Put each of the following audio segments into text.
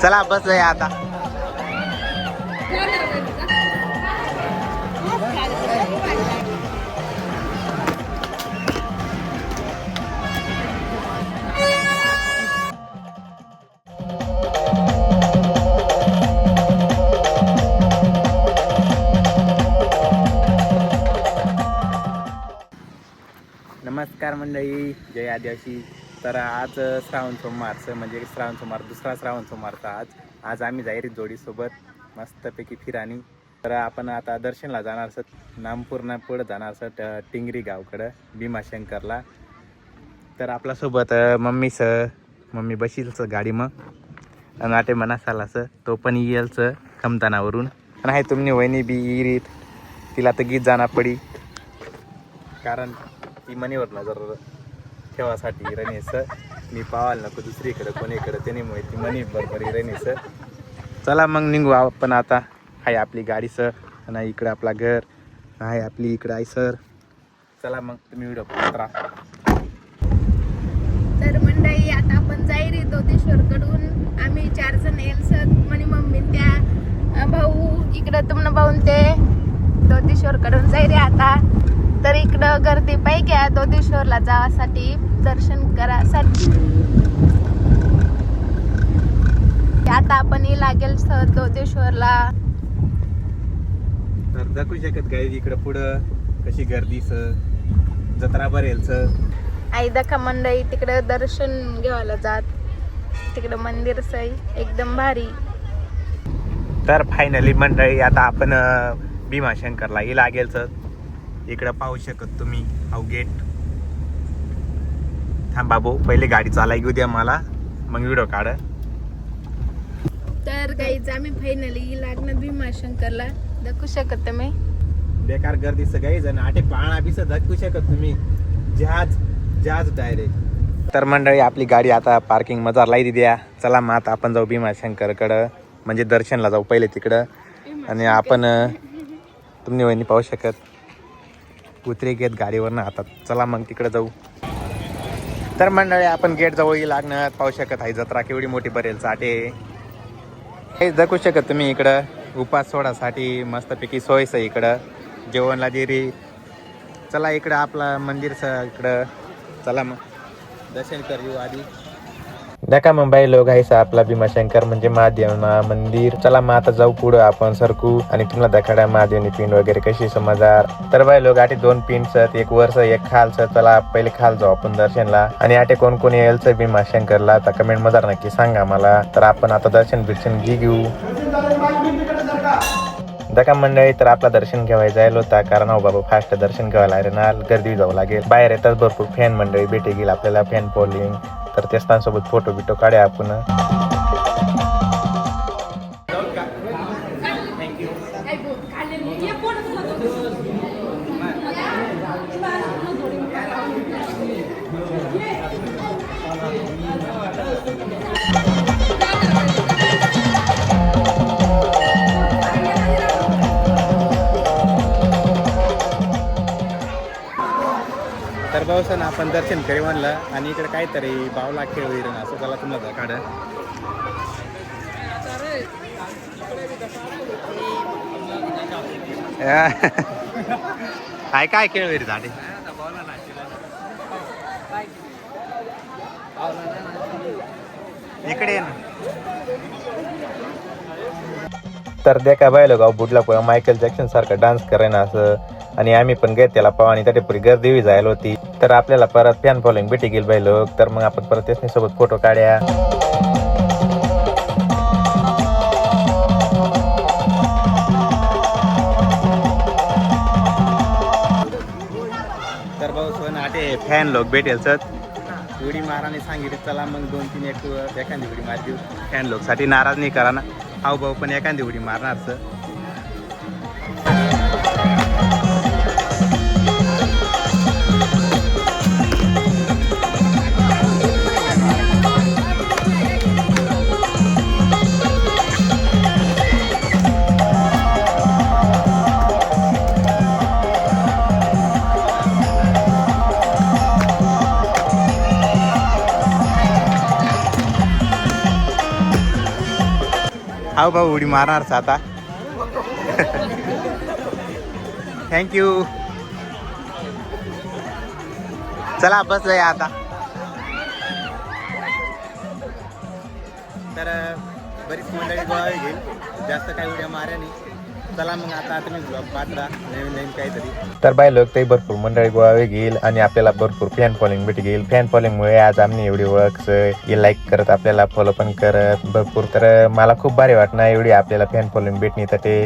चला बसलोय आता. नमस्कार मंडळी, जय आदिवासी. तर आज श्रावण सोमवारचं म्हणजे श्रावण सोमवार, दुसरा श्रावण सोमवारचा आज आम्ही जाईरी जोडीसोबत मस्तपैकी फिरानी. तर आपण आता दर्शनला जाणार असत, नामपूरना पुढं जाणार असत टिंगरी गावकडं भीमाशंकरला. तर आपल्यासोबत मम्मी बशीलचं गाडी मग आणि आटे मनासालाचं तो पण येलचं खमतानावरून. आणि आहे तुम्ही वहिनी बी इरीत, तिला तर गीत जाणार पडी कारण ती मनीवर नजर ठेवासाठी रनेस. मी पावायला नको दुसरीकडं कोणीकडं, त्यामुळे ती मनी बरोबर रनेस. चला मग निघू आपण आता. आहे आपली गाडी सर आणि इकडं आपला घर आहे, आपली इकडं आहे सर. चला मग तुम्ही व्हिडिओ पाहत राहा. तर मंडळी आता आपण जाईरी दोतेश्वरकडून आम्ही 4 जण येईल सर म्हणे मम्मी त्या भाऊ इकडं तुमनं भाऊन ते दोतेश्वरकडून जाईरी आता. तर इकडं गर्दी पाहिजे दोतेश्वरला जावासाठी, दर्शन करासाठी. आता आपण लागेल दोतेश्वरला. तर दाखवू शकत गाई इकडं पुढं कशी गर्दी जत्रा भरेल आई दखा मंडळी तिकडं दर्शन घ्यायला जात. तिकडं मंदिर सई एकदम भारी. तर फायनली मंडळी आता आपण भीमाशंकरला ही लागेल इकडं पाहू शकत तुम्ही. हाऊ गेट थांब बाबू, पहिले गाडी चालाय घेऊ द्या मला, मग व्हिडिओ काढ. तर गाईज आम्ही फायनली लागणार भीमाशंकरला. दाखवू शकत तुम्ही बेकार गर्दी गाईज आणि आटे पाळणा बी दाखवू शकत तुम्ही. जहाज डायरेक्ट. तर मंडळी आपली गाडी आता पार्किंग मध्ये लाईत द्या. चला मग आता आपण जाऊ भीमाशंकरकडं, म्हणजे दर्शनला जाऊ पहिले तिकडं. आणि आपण तुम्ही वहिनी पाहू शकत उतरे घेत गाडीवरनं आता. चला मग तिकडे जाऊ. तर मंडळी आपण गेट जवळ लागणार पाहू शकत आहे. जत्रा केवढी मोठी भरेल चाटे हे दाखवू शकत तुम्ही. इकडं उपास सोडासाठी मस्तपैकी सोयस इकडं जेवणला जिरी. चला इकडं आपला मंदिरचं इकडं. चला मग दर्शन करू आधी. नका मुंबई लोक आहे आपला भीमाशंकर म्हणजे महादेव मंदिर. चला मग आता जाऊ पुढं आपण सरकू आणि तुम्हाला दाखवड्या महादेवनी पिंड वगैरे कशी समजणार. तर बाई लोक आटे 2 पिंड एक वरच एक खालच. चला पहिले खाल जाऊ आपण दर्शनला. आणि आटे कोण कोण येईल भीमाशंकरला आता कमेंट मध्ये नक्की सांगा मला. तर आपण आता दर्शन घेऊ दका मंडळी. तर आपला दर्शन घ्यायला जायला होता कारण हो बाबा फास्ट दर्शन घ्यायला रेनाल गर्दी जाऊ लागेल. बाहेर येतात भरपूर फॅन मंडळी भेटे गेल आपल्याला, फॅन फॉलोइंग. तर त्या सोबत फोटो बिटो काढ्या आपण. तर भाऊसन आपण दर्शन करी म्हणलं आणि इकडे काहीतरी बावला खेळ होईल ना असं त्याला तुम्हाला काढ. काय खेळ होईल झाडे इकडे ना. तर देखा बाय गाव बुडला मायकेल जॅक्सन सारखा डान्स करायना असं. आणि आम्ही पण गेत त्याला पाव आणि त्या पुरी गर्दी जायला होती. तर आपल्याला परत फॅन फॉलोइंग भेटी गेल बाई लोक. तर मग आपण परत त्याच्या सोबत फोटो काढ्या. तर भाऊ सोन आटे फॅन लोक भेटेल उडी माराने सांगितले. चला मग 2-3 एखादी उडी मार देऊ. फॅन लोक साठी नाराज नाही करा ना. हाऊ भाऊ पण एखादी उडी मारणार हा भाऊ उडी मारणारच आता. थँक्यू. चला बसलंय आता. तर बरीच मंडळी गोळा घेईल, जास्त काही उड्या माऱ्या नाही. चला मग आता तुम्ही ब्लॉग पाहत राहा, नवीन नवीन काहीतरी. तर बाय लोक ते भरपूर मंडळी गोळा घेईल आणि आपल्याला भरपूर फॅन फॉलोइंग भेट घेईल. फॅन फॉलोइंगमुळे आज आम्ही एवढी ओळख लाईक करत, आपल्याला फॉलो पण करत भरपूर. तर मला खूप भारी वाटणार एवढी आपल्याला फॅन फॉलोइंग भेटणी. तर ते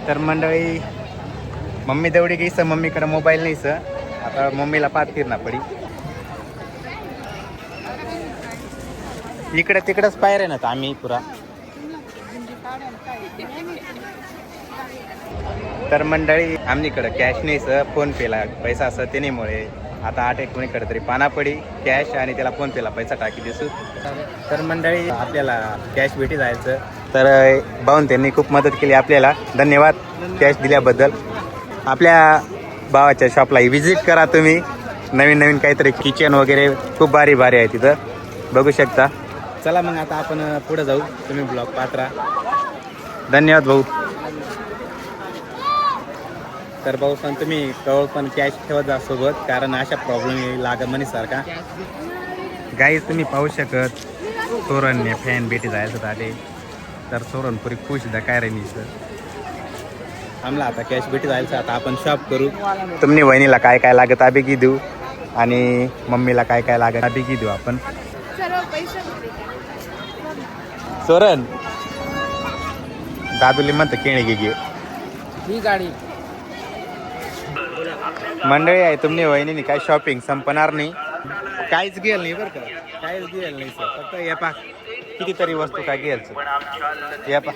तर मंडळी मम्मी तेवढी गेस, मम्मीकडे मोबाईल नाही सर. आता मम्मीला पाठ फिरणं पडी. इकडे तिकडंच पायऱ्या ना आम्ही पुरा. तर मंडळी आमनीकडे कॅश नाही सर, फोन पेला पैसा असं त्यामुळे आता 8 कोणीकडे तरी पाना पडी कॅश आणि त्याला फोन पेला पैसा टाकी दिसू. तर मंडळी आपल्याला कॅश भेटी जायचं. तर भाऊन त्यांनी खूप मदत केली आपल्याला, धन्यवाद कॅश दिल्याबद्दल. आपल्या भावाच्या शॉपला व्हिजिट करा तुम्ही. नवीन नवीन काहीतरी किचन वगैरे खूप भारी भारी आहे तिथं, बघू शकता. चला मग आता आपण पुढे जाऊ, तुम्ही ब्लॉग पाहत राहा. धन्यवाद भाऊ. तर भाऊ पण तुम्ही कवळ पण कॅश ठेवत जा सोबत, कारण अशा प्रॉब्लेम येईल लागा मनीसारखा. गाईज तुम्ही पाहू शकत सोरणने फॅन भेटी जायचं आले. तर सोरण पुरी खुश काय रे मी सर. आम्हाला आता कॅश भेटी जायचं. आता आपण शॉप करू. तुम्ही वहिनीला काय काय लागत आबेगी देऊ आणि मम्मीला काय काय लागत आबेगी देऊ आपण. सोरण दादूली म्हणतं केणे गे ही गाडी मंडळी आहे. तुम्ही वहिनीने काय शॉपिंग संपणार नाही, काहीच गेल नाही बरं का, काहीच गेल नाही सर. फक्त या पा कितीतरी वस्तू का घ्यायचं, या पा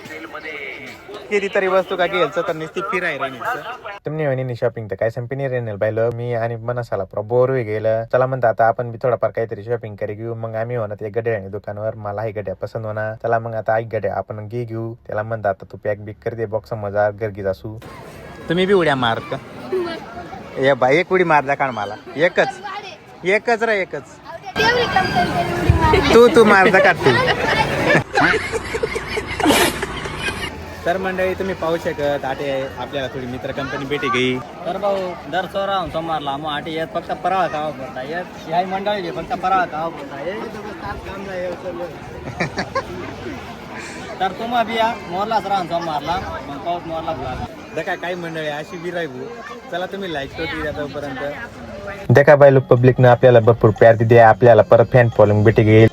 कितीतरी वस्तू का घ्यायचं तर नुसती फिराय राहिली सर. तुम्ही वहिनी शॉपिंग तर काय संपी नाही राहिली पाहिलं. मी आणि मनसाला बोर होई गेलं. चला म्हणता आता आपण बी थोडाफार काहीतरी शॉपिंग करी घेऊ. मग आम्ही होणार एक गड्या दुकानावर, मला ही गड्या पसंत होणार. चला मग आता एक गड्या आपण घेऊ. त्याला म्हणता आता तू पॅक बिक कर दे बॉक्स मजा गरगीच असू. तुम्ही बी उड्या मारत का? या बाई एक उडी मारला का मला? एकच रे एकच. तू मारता का तू? तर मंडळी तुम्ही पाहू शकत आटे आपल्याला थोडी मित्र कंपनी भेटी गई. तर भाऊ दर सोरा सोमवारला मग आठी येत फक्त पराळा खावा पडता येत. ह्या मंडळी फक्त पराळा खावा पडता तर तुम्हा बिया मोरलाच राहा सोमवारला, मग पाऊस मोरला बुला. देखा काही मंडळी अशी बी राहू. चला तुम्ही लाईक करतो द्या तोपर्यंत. देखा बाय लोक पब्लिकनं आपल्याला भरपूर प्यार दिली. आपल्याला परत फॅन फॉलोइंग भेटी घेईल.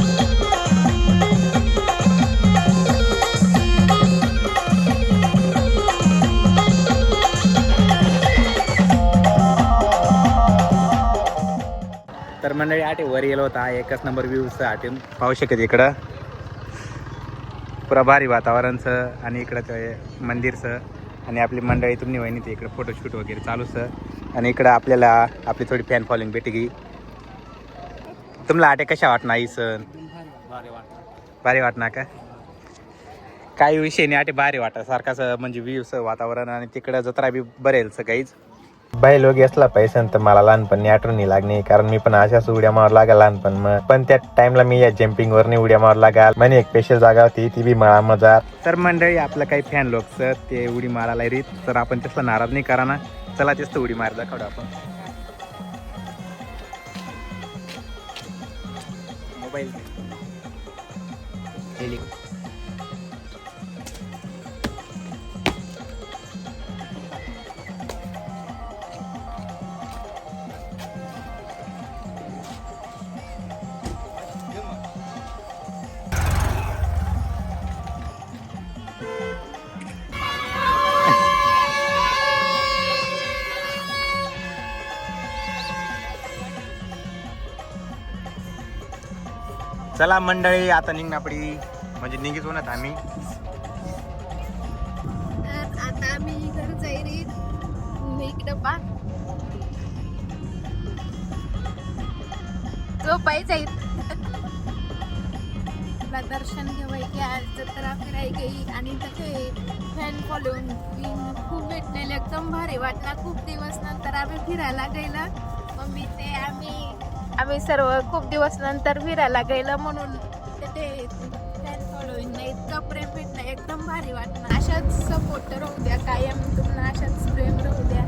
तर मंडळी आटे वर गेलो होता, एकच नंबर व्ह्यूच आटे पाहू शकत. इकडं पुरा भारी वातावरणचं आणि इकडं मंदिरचं आणि आपली मंडळी तुम्ही वहिनी ते इकडे फोटोशूट वगैरे चालूच. आणि इकडं आपल्याला आपली थोडी फॅन फॉलोइंग भेटी गई. तुम्हाला आटे कशा वाटणार ही सण? भारी वाटणार का? काही विषय नाही आटे भारी वाटत सारखाच म्हणजे व्ह्यूचं वातावरण आणि तिकडं जत्रा बी बरेल काहीच. बाई लोक असला पैसा तर मला लहानपणी आठवण नाही लागणे, कारण मी पण अशाच उड्या मार लागा लहानपण. मग पण त्या टाइमला मी या जम्पिंग वरनी उड्या मार लागा. म्हणे एक स्पेशल जागा होती ती बी मला मजा. तर मंडळी आपलं काही फॅन लोक ते उडी मारायला रीत, तर आपण तसला नाराज नाही करा ना. चला तेच उडी मार दाखवू आपण. मोबाईल चला मंडळी आता निघणार पडी, म्हणजे निघित होणार आम्ही. तर आता आम्ही घर जाईल. मी इकडं पा झोपायचं दर्शन घेवाय की आज जत्रा फिराय गेली आणि तसे फॅन फॉलोईंग खूप भेटलेले एकदम भारी वाटला. खूप दिवस नंतर आम्ही फिरायला गेलं. मम्मी ते आम्ही सर्व खूप दिवस नंतर फिरायला गेलं म्हणून ते फॅन फॉलोईंग नाही इतकं प्रेम भेटलं एकदम भारी वाटलं. अशाच सपोर्ट राहू द्या कायम तुम्हाला अशाच प्रेम राहू द्या.